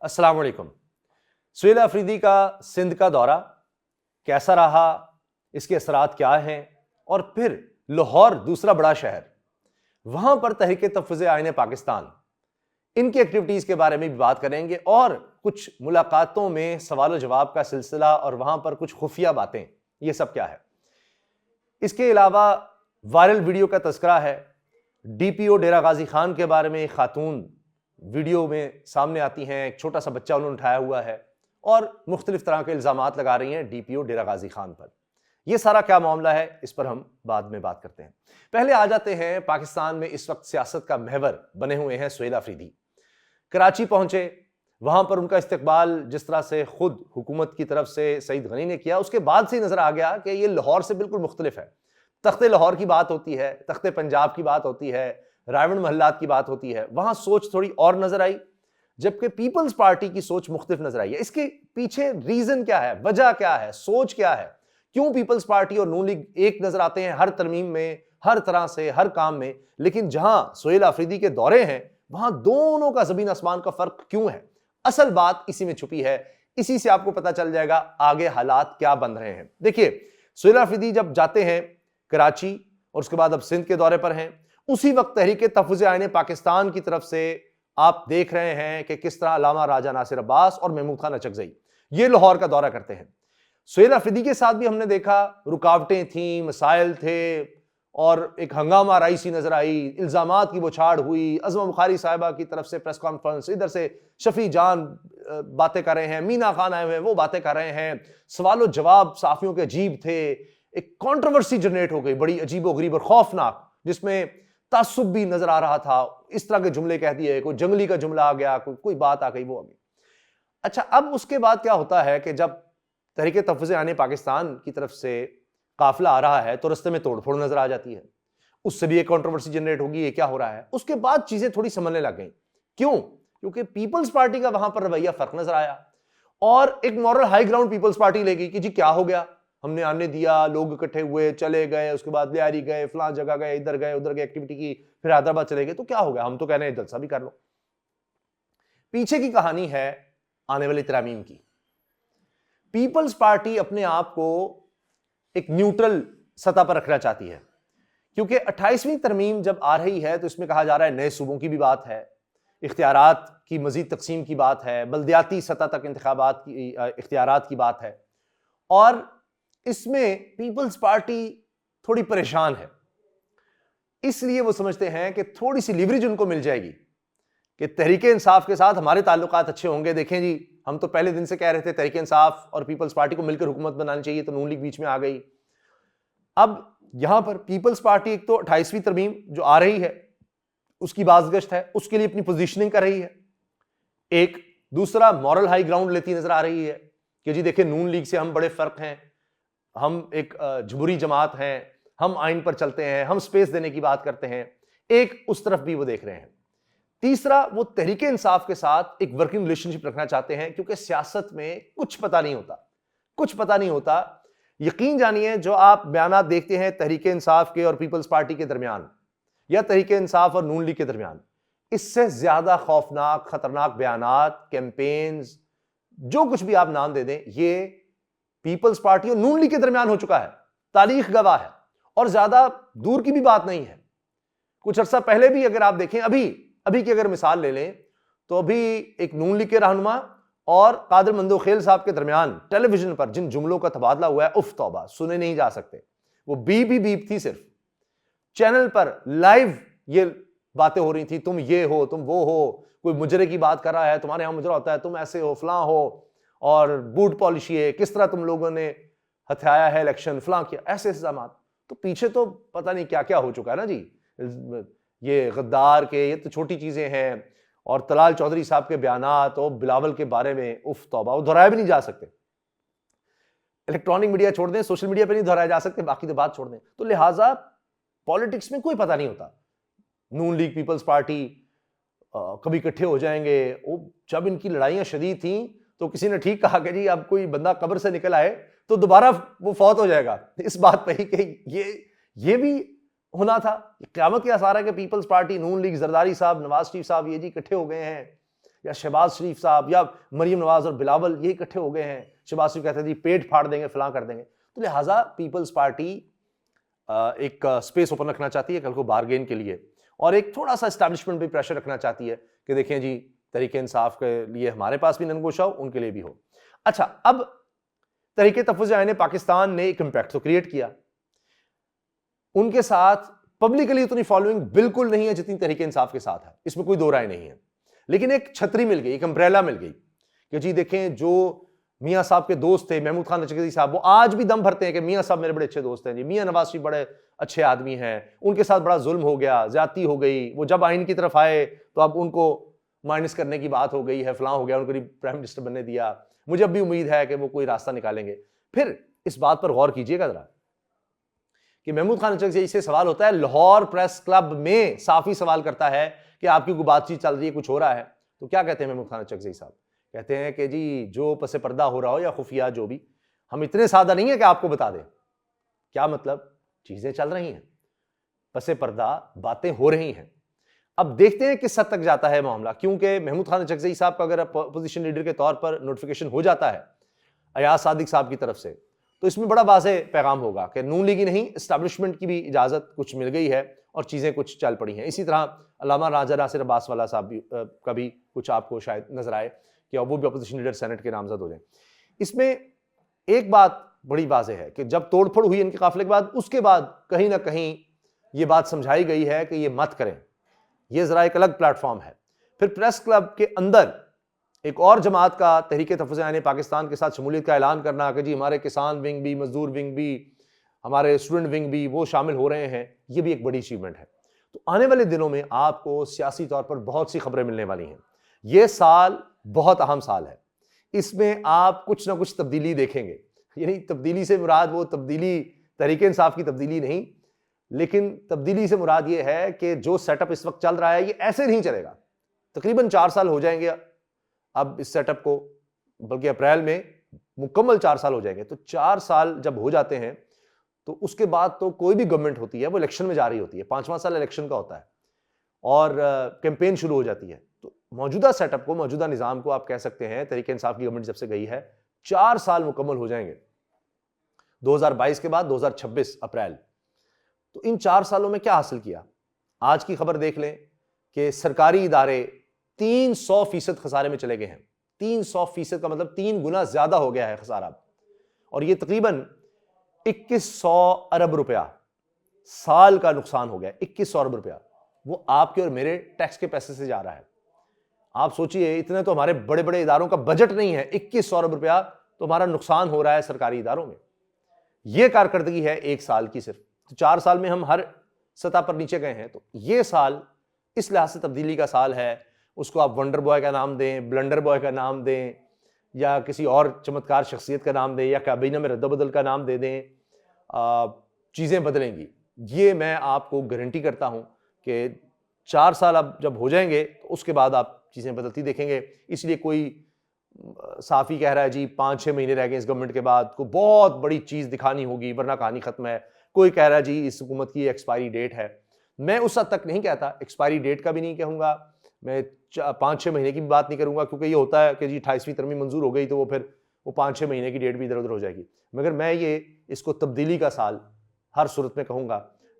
अस्सलाम वालेकुम। सुहेल अफरीदी का सिंध का दौरा कैसा रहा, इसके असरात क्या हैं, और फिर लाहौर दूसरा बड़ा शहर, वहां पर तहरीक तहफ़्फ़ुज़ आईन पाकिस्तान, इनकी एक्टिविटीज के बारे में भी बात करेंगे और कुछ मुलाकातों में सवाल जवाब का सिलसिला और वहां पर कुछ खुफिया बातें, ये सब क्या है। इसके अलावा वायरल वीडियो का तस्करा है। डीपीओ डेरा गाजी खान के बारे में एक खातून वीडियो में सामने आती हैं, एक छोटा सा बच्चा उन्होंने उठाया हुआ है और मुख्तलिफ तरह के इल्जामात लगा रही हैं डीपीओ डेरा गाजी खान पर। यह सारा क्या मामला है, इस पर हम बाद में बात करते हैं। पहले आ जाते हैं, पाकिस्तान में इस वक्त सियासत का महवर बने हुए हैं सुहेल अफरीदी। कराची पहुंचे, वहां पर उनका इस्तकबाल जिस तरह से खुद हुकूमत की तरफ से सईद गनी ने किया, उसके बाद से ही नजर आ गया कि यह लाहौर से बिल्कुल मुख्तलिफ है। तख्ते लाहौर की बात होती है, तख्ते पंजाब की बात होती है, रावण महल्लात की बात होती है, वहां सोच थोड़ी और नजर आई, जबकि पीपल्स पार्टी की सोच मुख्तलिफ नजर आई है। इसके पीछे रीजन क्या है, वजह क्या है, सोच क्या है, क्यों पीपल्स पार्टी और नून लीग एक नजर आते हैं हर तरमीम में, हर तरह से, हर काम में, लेकिन जहां सुहेल अफरीदी के दौरे हैं वहां दोनों का जमीन आसमान का फर्क क्यों है। असल बात इसी में छुपी है। इसी से आपको पता चल जाएगा आगे हालात क्या बन रहे हैं। देखिए, सुहेल अफरीदी जब जाते हैं कराची और उसके बाद अब सिंध के दौरे पर हैं, उसी वक्त तहरीक तहफ़्फ़ुज़ आईन पाकिस्तान की तरफ से आप देख रहे हैं कि किस तरह अल्लामा राजा नासिर अब्बास और महमूद खान अचकज़ई ये लाहौर का दौरा करते हैं। सुहेल अफरीदी के साथ भी हमने देखा रुकावटें थी, मसाइल थे और एक हंगामा राई सी नजर आई, इल्जामात की बौछार हुई। अज़मा बुखारी साहिबा की तरफ से प्रेस कॉन्फ्रेंस, इधर से शफी जान बातें कर रहे हैं, मीना खान आए हुए हैं, वो बातें कर रहे हैं, सवाल जवाब साफियों के अजीब थे, एक कंट्रोवर्सी जनरेट हो गई बड़ी अजीबोगरीब और खौफनाक, जिसमें तासुब भी नजर आ रहा था। इस तरह के जुमले कह दिए, कोई जंगली का जुमला आ गया, कोई बात आ गई, वो आ गई। अच्छा, अब उसके बाद क्या होता है कि जब तहरीक तहफ़्फ़ुज़ आईन पाकिस्तान की तरफ से काफिला आ रहा है तो रास्ते में तोड़फोड़ नजर आ जाती है, उससे भी एक कंट्रोवर्सी जनरेट होगी, ये क्या हो रहा है। उसके बाद चीजें थोड़ी संभलने लग गई। क्यों? क्योंकि पीपल्स पार्टी का वहां पर रवैया फर्क नजर आया और एक moral high ground People's Party ले गई कि जी क्या हो गया, हमने आने दिया, लोग इकट्ठे हुए, चले गए, उसके बाद लियारी गए, फलां जगह गए, इधर गए, उधर गए, एक्टिविटी की, फिर हैदराबाद चले गए, तो क्या हो गया, हम तो कह रहे हैं जलसा भी कर लो। पीछे की कहानी है आने वाली तरामीम की। पीपल्स पार्टी अपने आप को एक न्यूट्रल सतह पर रखना चाहती है, क्योंकि 28वीं तरमीम जब आ रही है तो इसमें कहा जा रहा है नए सूबों की भी बात है, इख्तियारात की मजीद तकसीम की बात है, बल्दियाती सतह तक इंतखाबात की इख्तियारात की बात है, और इसमें पीपल्स पार्टी थोड़ी परेशान है। इसलिए वो समझते हैं कि थोड़ी सी लीवरेज उनको मिल जाएगी कि तहरीक इंसाफ के साथ हमारे ताल्लुकात अच्छे होंगे। देखें जी, हम तो पहले दिन से कह रहे थे तहरीक इंसाफ और पीपल्स पार्टी को मिलकर हुकूमत बनानी चाहिए, तो नून लीग बीच में आ गई। अब यहां पर पीपल्स पार्टी एक तो 28वीं तरमीम जो आ रही है उसकी बाज़गश्त है, उसके लिए अपनी पोजीशनिंग कर रही है। एक दूसरा मॉरल हाई ग्राउंड लेती नजर आ रही है कि जी देखिए, नून लीग से हम बड़े फर्क हैं, हम एक जमहूरी जमात हैं, हम आइन पर चलते हैं, हम स्पेस देने की बात करते हैं। एक उस तरफ भी वो देख रहे हैं। तीसरा, वो तहरीक इंसाफ के साथ एक वर्किंग रिलेशनशिप रखना चाहते हैं, क्योंकि सियासत में कुछ पता नहीं होता, कुछ पता नहीं होता। यकीन जानिए, जो आप बयानात देखते हैं तहरीक इंसाफ के और पीपल्स पार्टी के दरमियान या तहरीक इंसाफ और नून लीग के दरमियान, इससे ज्यादा खौफनाक, खतरनाक बयानात, कैंपेन्स, जो कुछ भी आप नाम दे दें, ये पीपल्स पार्टी और नून लीग के दरमियान हो चुका है। तारीख गवाह है और ज्यादा दूर की भी बात नहीं है। कुछ अर्सा पहले भी अगर आप देखें, अभी की अगर मिसाल ले लें, तो अभी एक नून लीग के रहनुमा और कादिर मंदोखेल साहब के दरमियान टेलीविजन पर जिन जुमलों का तबादला हुआ है, उफ तौबा, सुने नहीं जा सकते। वो बीप थी, सिर्फ चैनल पर लाइव ये बातें हो रही थी, तुम ये हो, तुम वो हो, कोई मुजरे की बात कर रहा है, तुम्हारे यहां मुजरा होता है, तुम ऐसे हो, फलां हो, और बूट पॉलिशी है, किस तरह तुम लोगों ने हथियाया है इलेक्शन, फलां किया, ऐसे इल्जामात। तो पीछे तो पता नहीं क्या क्या हो चुका है ना जी। ये गद्दार के, ये तो छोटी चीजें हैं, और तलाल चौधरी साहब के बयानात और बिलावल के बारे में, उफ तौबा, वो दोहराए भी नहीं जा सकते। इलेक्ट्रॉनिक मीडिया छोड़ दें, सोशल मीडिया पे नहीं दोहराए जा सकते, बाकी तो बात छोड़ दें। तो लिहाजा पॉलिटिक्स में कोई पता नहीं होता। नून लीग, पीपल्स पार्टी कभी इकट्ठे हो जाएंगे। जब इनकी लड़ाइयां शदीद थी तो किसी ने ठीक कहा कि जी अब कोई बंदा कब्र से निकल आए तो दोबारा वो फौत हो जाएगा, इस बात पे ही कि ये भी होना था। क़यामत के आसार है कि पीपल्स पार्टी, नून लीग, जरदारी साहब, नवाज शरीफ साहब ये जी इकट्ठे हो गए हैं, या शहबाज शरीफ साहब या मरीम नवाज और बिलावल ये इकट्ठे हो गए हैं, शहबाज शरीफ कहते हैं जी पेट फाड़ देंगे, फलां कर देंगे। तो लिहाजा पीपल्स पार्टी एक स्पेस ओपन रखना चाहती है कल को बारगेन के लिए, और एक थोड़ा सा एस्टैब्लिशमेंट भी प्रेशर रखना चाहती है कि देखें जी तरीके इंसाफ के लिए हमारे पास भी ननगोशा हो, उनके लिए भी हो। अच्छा, अब तहरीके तहफ़्फ़ुज़ आईन पाकिस्तान ने एक इंपैक्ट तो क्रिएट किया, उनके साथ पब्लिकली उतनी फॉलोइंग बिल्कुल नहीं है जितनी तहरीके इंसाफ के साथ है, इसमें कोई दो राय नहीं है, लेकिन एक छतरी मिल गई, एक अम्ब्रेला मिल गई कि जी देखें जो मियां साहब के दोस्त थे महमूद खान चकज़ई साहब, वो आज भी दम भरते हैं कि मियां साहब मेरे बड़े अच्छे दोस्त हैं जी, मियां नवाज शरीफ बड़े अच्छे आदमी हैं, उनके साथ बड़ा जुल्म हो गया, ज्यादती हो गई, वो जब आइन की तरफ आए तो अब उनको माइनस करने की बात हो गई है, फलां हो गया, उनको प्राइम मिनिस्टर बनने दिया, मुझे अब भी उम्मीद है कि वो कोई रास्ता निकालेंगे। फिर इस बात पर गौर कीजिएगा जरा कि महमूद खान चकज़ई से सवाल होता है, लाहौर प्रेस क्लब में साफी सवाल करता है कि आपकी कोई बातचीत चल रही है, कुछ हो रहा है, तो क्या कहते हैं महमूद खान चकज़ई साहब? कहते हैं कि जी जो पसे पर्दा हो रहा हो या खुफिया जो भी, हम इतने सादा नहीं है कि आपको बता दें। क्या मतलब? चीजें चल रही हैं, पसे पर्दा बातें हो रही हैं। अब देखते हैं किस हद तक जाता है मामला, क्योंकि महमूद खान चकज़ई साहब का अगर अपोजिशन लीडर के तौर पर नोटिफिकेशन हो जाता है अयाज सादिक साहब की तरफ से, तो इसमें बड़ा वाज़ेह पैगाम होगा कि नून लीग नहीं, एस्टैब्लिशमेंट की भी इजाजत कुछ मिल गई है और चीजें कुछ चल पड़ी हैं। इसी तरह अल्लामा राजा नासिर अब्बास वाला साहब का भी कुछ आपको शायद नजर आए कि वो भी अपोजिशन लीडर सेनेट के नामजद हो जाए। इसमें एक बात बड़ी वाज़ेह है कि जब तोड़फोड़ हुई इनके काफिले के बाद, उसके बाद कहीं ना कहीं ये बात समझाई गई है कि ये मत करें, ये जरा एक अलग प्लेटफॉर्म है। फिर प्रेस क्लब के अंदर एक और जमात का तहरीके तहफ़्फ़ुज़ आईन पाकिस्तान के साथ शमूलियत का ऐलान करना कि जी हमारे किसान विंग भी, मजदूर विंग भी, हमारे स्टूडेंट विंग भी वो शामिल हो रहे हैं, ये भी एक बड़ी अचीवमेंट है। तो आने वाले दिनों में आपको सियासी तौर पर बहुत सी खबरें मिलने वाली हैं। ये साल बहुत अहम साल है, इसमें आप कुछ ना कुछ तब्दीली देखेंगे। यानी तब्दीली से मुराद वो तब्दीली तहरीके इंसाफ की तब्दीली नहीं, लेकिन तब्दीली से मुराद ये है कि जो सेटअप इस वक्त चल रहा है ये ऐसे नहीं चलेगा। तकरीबन 4 साल हो जाएंगे अब इस सेटअप को, बल्कि अप्रैल में मुकम्मल 4 साल हो जाएंगे। तो 4 साल जब हो जाते हैं तो उसके बाद तो कोई भी गवर्नमेंट होती है वो इलेक्शन में जा रही होती है, 5वां साल इलेक्शन का होता है और कैंपेन शुरू हो जाती है। तो मौजूदा सेटअप को, मौजूदा निजाम को आप कह सकते हैं, तहरीके इंसाफ की गवर्नमेंट जब से गई है 4 साल मुकम्मल हो जाएंगे 2022 के बाद 2026 अप्रैल। तो इन 4 सालों में क्या हासिल किया? आज की खबर देख लें कि सरकारी इदारे 300% खसारे में चले गए हैं। 300% का मतलब 3 गुना ज्यादा हो गया है खसारा, और ये तकरीबन 2100 अरब रुपया साल का नुकसान हो गया। 2100 अरब रुपया वो आपके और मेरे टैक्स के पैसे से जा रहा है। आप सोचिए, इतने तो हमारे बड़े बड़े इदारों का बजट नहीं है, 2100 अरब रुपया तो हमारा नुकसान हो रहा है सरकारी इदारों में। यह कारकर्दगी है 1 साल की सिर्फ। तो 4 साल में हम हर सतह पर नीचे गए हैं। तो यह साल इस लिहाज से तब्दीली का साल है। उसको आप वंडर बॉय का नाम दें, ब्लंडर बॉय का नाम दें, या किसी और चमत्कार शख्सियत का नाम दें, या काबीना में रद्दबदल का नाम दे दें, चीज़ें बदलेंगी। ये मैं आपको गारंटी करता हूं कि 4 साल अब जब हो जाएंगे तो उसके बाद आप चीज़ें बदलती देखेंगे। इसलिए कोई साफ़ी कह रहा है जी 5-6 महीने रह गए इस गवर्नमेंट के बाद, को बहुत बड़ी चीज़ दिखानी होगी वरना कहानी ख़त्म है। कोई कह रहा है जी इस हुकूमत की एक्सपायरी डेट है। मैं उस हद तक नहीं कहता, एक्सपायरी डेट का भी नहीं कहूँगा, मैं 5-6 महीने की भी बात नहीं करूँगा, क्योंकि ये होता है कि जी 28वीं तरमीम मंजूर हो गई तो वो फिर वो 5-6 महीने की डेट भी इधर उधर हो जाएगी। मगर मैं ये इसको तब्दीली का साल हर सूरत में कहूँगा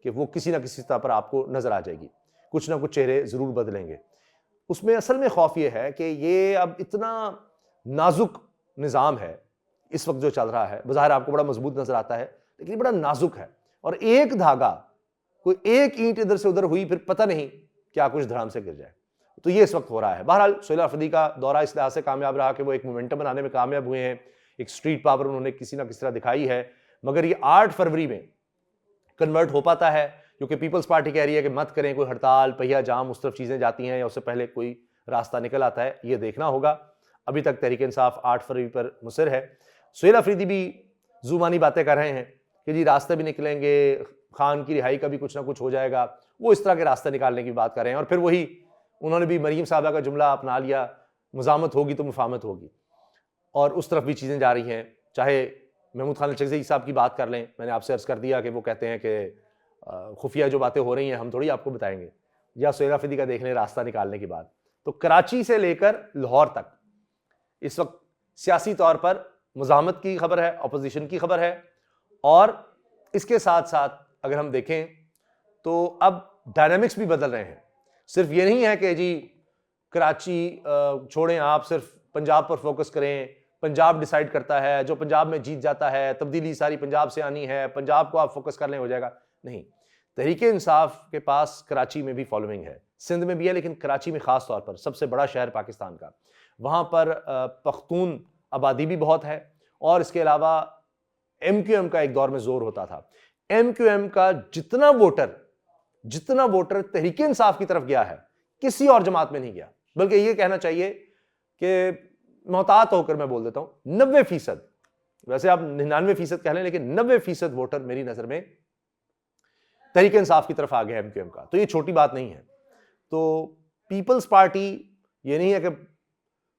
कि वो किसी ना किसी सतह पर आपको नज़र आ जाएगी। कुछ ना कुछ चेहरे ज़रूर बदलेंगे। उसमें असल में खौफ ये है कि ये अब इतना नाजुक निज़ाम है इस वक्त जो चल रहा है, बज़ाहिर आपको बड़ा मजबूत नज़र आता है, लेकिन ये बड़ा नाजुक है, और एक धागा, कोई एक ईंट इधर से उधर हुई फिर पता नहीं क्या कुछ धड़ाम से गिर जाए। तो ये इस वक्त हो रहा है। बहरहाल सोहेल अफरीदी का दौरा इस लिहाज से कामयाब रहा कि वो एक मोमेंटम बनाने में कामयाब हुए हैं, एक स्ट्रीट पावर उन्होंने किसी ना किसी तरह दिखाई है। मगर ये 8 फरवरी में कन्वर्ट हो पाता है, क्योंकि पीपल्स पार्टी कह रही है कि मत करें, कोई हड़ताल, पहिया जाम, उस तरफ चीज़ें जाती हैं, या उससे पहले कोई रास्ता निकल आता है, ये देखना होगा। अभी तक तहरीक इंसाफ 8 फरवरी पर मुसर है। सोहेल अफरीदी भी जुबानी बातें कर रहे हैं कि जी रास्ते भी निकलेंगे, खान की रिहाई का भी कुछ ना कुछ हो जाएगा, वो इस तरह के रास्ते निकालने की बात कर रहे हैं। और फिर वही उन्होंने भी मरीम साहबा का जुमला अपना लिया, मुजामत होगी तो मुफाहमत होगी, और उस तरफ भी चीज़ें जा रही हैं। चाहे महमूद खान चकज़ई साहब की बात कर लें, मैंने आपसे अर्ज़ कर दिया कि वो कहते हैं कि खुफिया जो बातें हो रही हैं हम थोड़ी आपको बताएंगे, या सोहेल अफरीदी का देख लें रास्ता निकालने की बात। तो कराची से लेकर लाहौर तक इस वक्त सियासी तौर पर मुज़ाहमत की खबर है, अपोजिशन की खबर है, और इसके साथ साथ अगर हम देखें तो अब डायनामिक्स भी बदल रहे हैं। सिर्फ ये नहीं है कि जी कराची छोड़ें, आप सिर्फ पंजाब पर फोकस करें, पंजाब डिसाइड करता है, जो पंजाब में जीत जाता है, तब्दीली सारी पंजाब से आनी है, पंजाब को आप फोकस कर लें हो जाएगा। नहीं, तहरीके इंसाफ के पास कराची में भी फॉलोइंग है, सिंध में भी है, लेकिन कराची में खास तौर पर, सबसे बड़ा शहर पाकिस्तान का, वहां पर पख्तून आबादी भी बहुत है, और इसके अलावा MQM का एक दौर में जोर होता था। MQM का जितना वोटर तहरीके इंसाफ की तरफ गया है, किसी और जमात में नहीं गया। बल्कि ये कहना चाहिए कि मोहतात होकर मैं बोल देता हूं 90%, वैसे आप 99% कह लें, लेकिन 90% वोटर मेरी नजर में तहरीके इंसाफ की तरफ आ गया MQM का। तो ये छोटी बात नहीं है। तो पीपल्स पार्टी ये नहीं है कि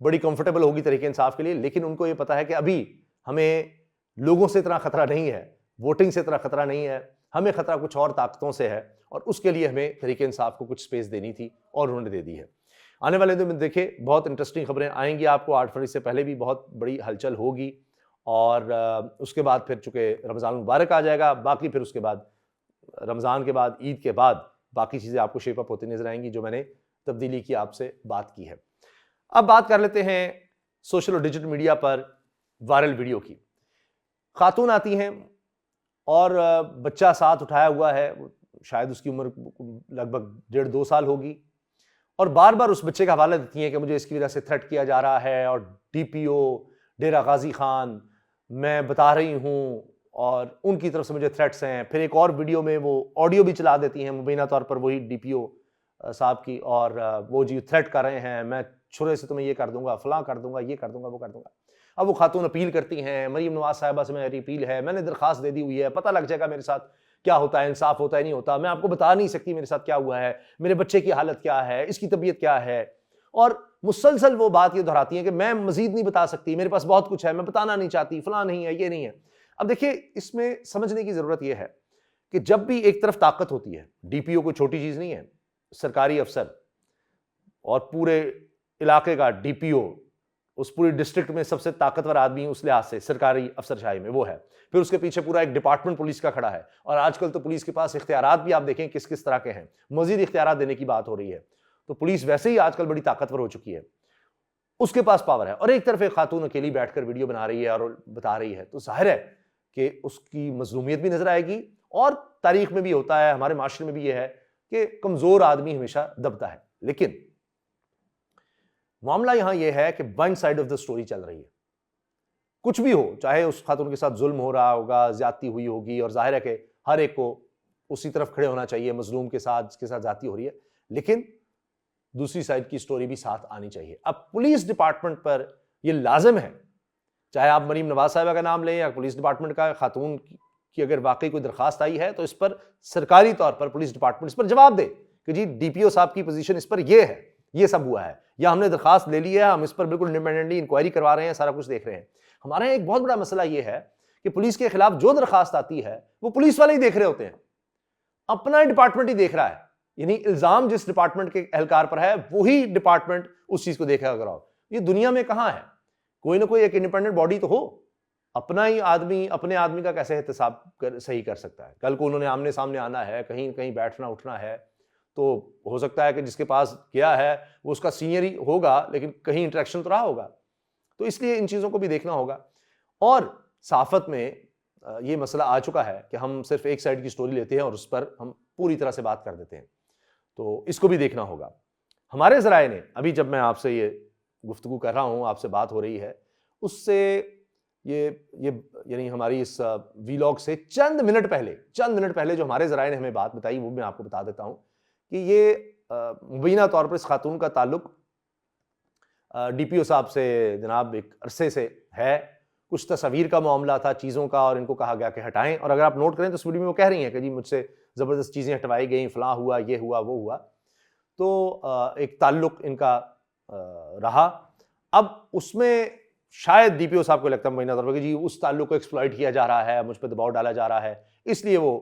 बड़ी कंफर्टेबल होगी तहरीके इंसाफ के लिए, लेकिन उनको ये पता है कि अभी हमें लोगों से इतना खतरा नहीं है, वोटिंग से इतना खतरा नहीं है, हमें खतरा कुछ और ताकतों से है, और उसके लिए हमें तहरीके इंसाफ को कुछ स्पेस देनी थी और उन्होंने दे दी है। आने वाले दिन में देखिए बहुत इंटरेस्टिंग खबरें आएंगी आपको। 8 फरवरी से पहले भी बहुत बड़ी हलचल होगी, और उसके बाद फिर चूंकि रमज़ान मुबारक आ जाएगा, बाकी फिर उसके बाद रमज़ान के बाद, ईद के बाद बाकी चीज़ें आपको शेप अप होती नजर आएंगी, जो मैंने तब्दीली की आपसे बात की है। अब बात कर लेते हैं सोशल और डिजिटल मीडिया पर वायरल वीडियो की। खातून आती हैं और बच्चा साथ उठाया हुआ है, शायद उसकी उम्र लगभग 1.5-2 साल होगी, और बार बार उस बच्चे का हवाला देती हैं कि मुझे इसकी वजह से थ्रेट किया जा रहा है, और DPO डेरा गाजी खान मैं बता रही हूँ, और उनकी तरफ से मुझे थ्रेट्स हैं। फिर एक और वीडियो में वो ऑडियो भी चला देती हैं मुबीना तौर पर वही DPO साहब की, और वो जी थ्रेट कर रहे हैं, मैं छुरे से तुम्हें ये कर दूंगा, फलां कर दूंगा, ये कर दूंगा, वो कर दूंगा। अब वो खातून अपील करती हैं, मरीम नवाज साहिबा से मेरी अपील है, मैंने दरखास्त दे दी हुई है, पता लग जाएगा मेरे साथ क्या होता है, इंसाफ होता है नहीं होता, मैं आपको बता नहीं सकती मेरे साथ क्या हुआ है, मेरे बच्चे की हालत क्या है, इसकी तबीयत क्या है। और मुसलसल वो बात ये दोहराती है कि मैं मजीद नहीं बता सकती, मेरे पास बहुत कुछ है, मैं बताना नहीं चाहती, फलां नहीं है, ये नहीं है। अब देखिए, इसमें समझने की जरूरत यह है कि जब भी एक तरफ ताकत होती है, DPO कोई छोटी चीज नहीं है, सरकारी अफसर, और पूरे इलाके का DPO, उस पूरी डिस्ट्रिक्ट में सबसे ताकतवर आदमी उस लिहाज से सरकारी अफसरशाही में वो है। फिर उसके पीछे पूरा एक डिपार्टमेंट पुलिस का खड़ा है, और आजकल तो पुलिस के पास इख्तियारात भी आप देखें किस किस तरह के हैं, मजीद इख्तियारात देने की बात हो रही है। तो पुलिस वैसे ही आजकल बड़ी ताकतवर हो चुकी है, उसके पास पावर है, और एक तरफ एक खातून अकेली बैठकर वीडियो बना रही है और बता रही है, तो जाहिर है कि उसकी मजलूमियत भी नजर आएगी। और तारीख में भी होता है, हमारे माशरे में भी यह है कि कमजोर आदमी हमेशा दबता है। लेकिन मामला यहां यह है कि one side of the story चल रही है। कुछ भी हो, चाहे उस खातून के साथ जुल्म हो रहा होगा, ज्यादती हुई होगी, और जाहिर है कि हर एक को उसी तरफ खड़े होना चाहिए, मजलूम के साथ जिसके साथ ज्यादती हो रही है, लेकिन दूसरी साइड की स्टोरी भी साथ आनी चाहिए। अब पुलिस डिपार्टमेंट पर यह लाजिम है, चाहे आप मरीम नवाज साहिबा का नाम लें या पुलिस डिपार्टमेंट का, खातून की अगर वाकई कोई दरखास्त आई है तो इस पर सरकारी तौर पर पुलिस डिपार्टमेंट इस पर जवाब दे कि जी DPO साहब की पोजीशन इस पर यह है, ये सब हुआ है, या हमने दरखास्त ले ली है, हम इस पर बिल्कुल इंडिपेंडेंटली इंक्वायरी करवा रहे हैं, सारा कुछ देख रहे हैं। हमारे यहाँ एक बहुत बड़ा मसला यह है कि पुलिस के खिलाफ जो दरखास्त आती है वो पुलिस वाले ही देख रहे होते हैं, अपना डिपार्टमेंट ही देख रहा है, यानी इल्जाम जिस डिपार्टमेंट के एहलकार पर है वही डिपार्टमेंट उस चीज को देखेगा। अगर ये दुनिया में कहां है, कोई ना कोई एक इंडिपेंडेंट बॉडी तो हो। अपना ही आदमी अपने आदमी का कैसे एहतसाब सही कर सकता है? कल को उन्होंने आमने सामने आना है, कहीं कहीं बैठना उठना है, तो हो सकता है कि जिसके पास गया है वो उसका सीनियर ही होगा, लेकिन कहीं इंटरेक्शन तो रहा होगा। तो इसलिए इन चीज़ों को भी देखना होगा। और सहाफत में ये मसला आ चुका है कि हम सिर्फ एक साइड की स्टोरी लेते हैं और उस पर हम पूरी तरह से बात कर देते हैं, तो इसको भी देखना होगा। हमारे ज़राए ने अभी, जब मैं आपसे ये गुफ्तगू कर रहा हूँ, आपसे बात हो रही है, उससे ये यानी हमारी इस वीलॉग से चंद मिनट पहले जो हमारे ज़राए ने हमें बात बताई वो मैं आपको बता देता हूँ कि ये मुबीना तौर पर इस खातून का ताल्लुक DPO साहब से जनाब एक अरसे से है। कुछ तस्वीर का मामला था, चीज़ों का, और इनको कहा गया कि हटाएं। और अगर आप नोट करें तो इस वीडियो में वो कह रही हैं कि जी मुझसे ज़बरदस्त चीज़ें हटवाई गई, फलां हुआ, ये हुआ, वो हुआ। तो एक ताल्लुक इनका रहा। अब उसमें शायद DPO साहब को लगता है मुबीना तौर पर कि जी उस ताल्लुक को एक्सप्लॉइट किया जा रहा है, मुझ पर दबाव डाला जा रहा है, इसलिए वो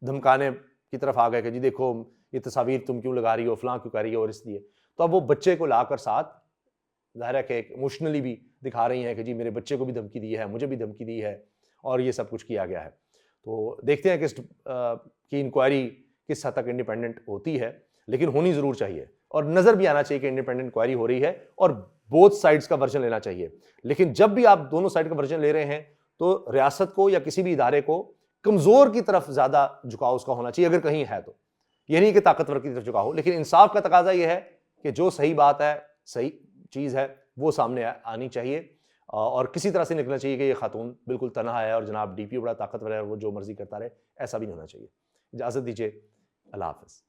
धमकाने की तरफ आ गए कि जी देखो ये तस्वीर तुम क्यों लगा रही हो, फलां क्यों कर रही हो, और इसलिए। तो अब वो बच्चे को लाकर साथ, ज़ाहिर है कि इमोशनली भी दिखा रही हैं कि जी मेरे बच्चे को भी धमकी दी है, मुझे भी धमकी दी है और ये सब कुछ किया गया है। तो देखते हैं कि इंक्वायरी किस हद तक इंडिपेंडेंट होती है, लेकिन होनी ज़रूर चाहिए और नज़र भी आना चाहिए कि इंडिपेंडेंट इंक्वायरी हो रही है और बोथ साइड्स का वर्जन लेना चाहिए। लेकिन जब भी आप दोनों साइड का वर्जन ले रहे हैं तो रियासत को या किसी भी इदारे को कमज़ोर की तरफ ज़्यादा झुकाव उसका होना चाहिए, अगर कहीं है तो। ये नहीं कि ताकतवर की तरफ झुकाव हो, लेकिन इंसाफ का तकाजा ये है कि जो सही बात है, सही चीज़ है, वो सामने आनी चाहिए और किसी तरह से निकलना चाहिए कि ये खातून बिल्कुल तनहा है और जनाब डीपीओ बड़ा ताकतवर है और वो जो मर्जी करता रहे, ऐसा भी नहीं होना चाहिए। इजाज़त दीजिए, अल्लाह हाफ़िज़।